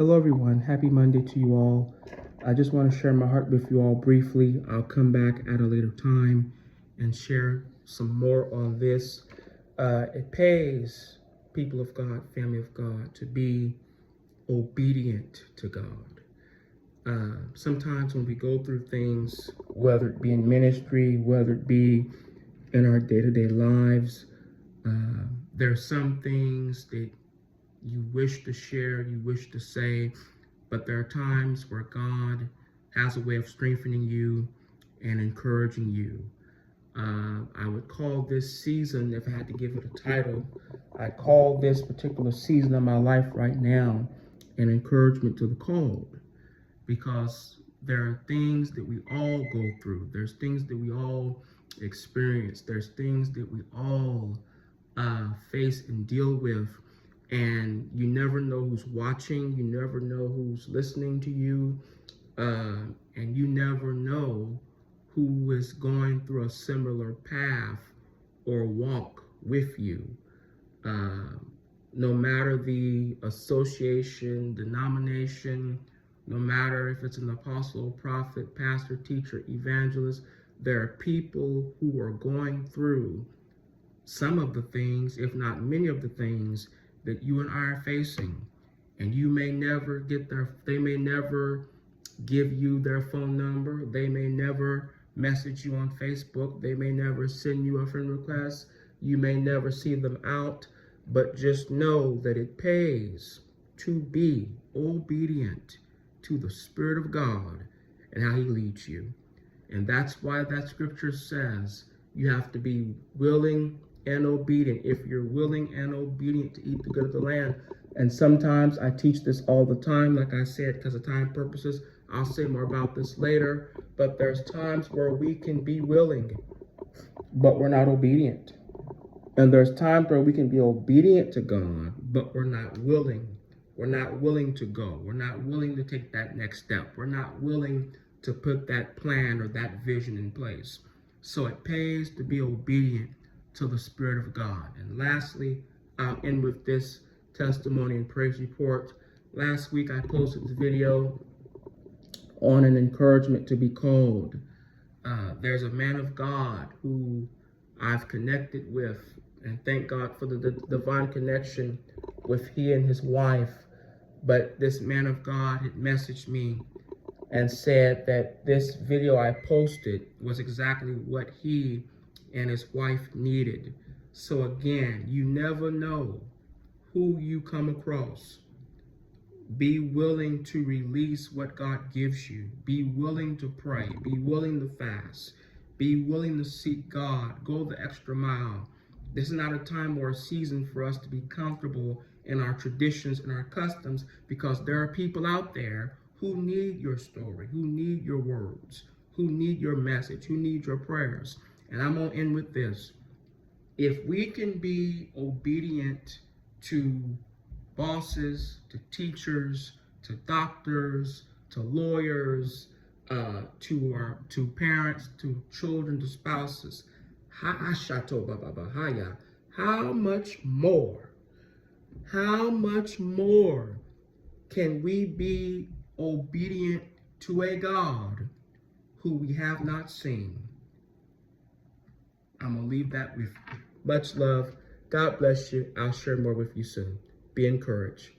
Hello everyone, happy Monday to you all. I just want to share my heart with you all briefly. I'll come back at a later time and share some more on this. It pays, people of God, family of God, to be obedient to God. Sometimes when we go through things, whether it be in ministry, whether it be in our day-to-day lives, there are some things that you wish to share, you wish to say, but there are times where God has a way of strengthening you and encouraging you. I would call this season, if I had to give it a title, I'd call this particular season of my life right now an encouragement to the called, because there are things that we all go through. There's things that we all experience. There's things that we all face and deal with. And you never know who's watching. You never know who's listening to you. And you never know who is going through a similar path or walk with you. No matter the association, denomination, no matter if it's an apostle, prophet, pastor, teacher, evangelist, there are people who are going through some of the things, if not many of the things, that you and I are facing. And you may never get they may never give you their phone number. They may never message you on Facebook. They may never send you a friend request. You may never see them out, but just know that it pays to be obedient to the Spirit of God and how He leads you. And that's why that scripture says you have to be willing and obedient. If you're willing and obedient to eat the good of the land. And sometimes I teach this all the time, like I said, because of time purposes. I'll say more about this later. But there's times where we can be willing, but we're not obedient. And there's times where we can be obedient to God, but we're not willing. We're not willing to go. We're not willing to take that next step. We're not willing to put that plan or that vision in place. So it pays to be obedient to the Spirit of God. And lastly, I'll end with this testimony and praise report. Last week, I posted the video on an encouragement to be called. There's a man of God who I've connected with, and thank God for the divine connection with he and his wife. But this man of God had messaged me and said that this video I posted was exactly what he and his wife needed. So again, you never know who you come across. Be willing to release what God gives you. Be willing to pray. Be willing to fast. Be willing to seek God. Go the extra mile. This is not a time or a season for us to be comfortable in our traditions and our customs, because there are people out there who need your story, who need your words, who need your message, who need your prayers. And I'm going to end with this. If we can be obedient to bosses, to teachers, to doctors, to lawyers, to parents, to children, to spouses, how much more can we be obedient to a God who we have not seen? I'm going to leave that with you. Much love. God bless you. I'll share more with you soon. Be encouraged.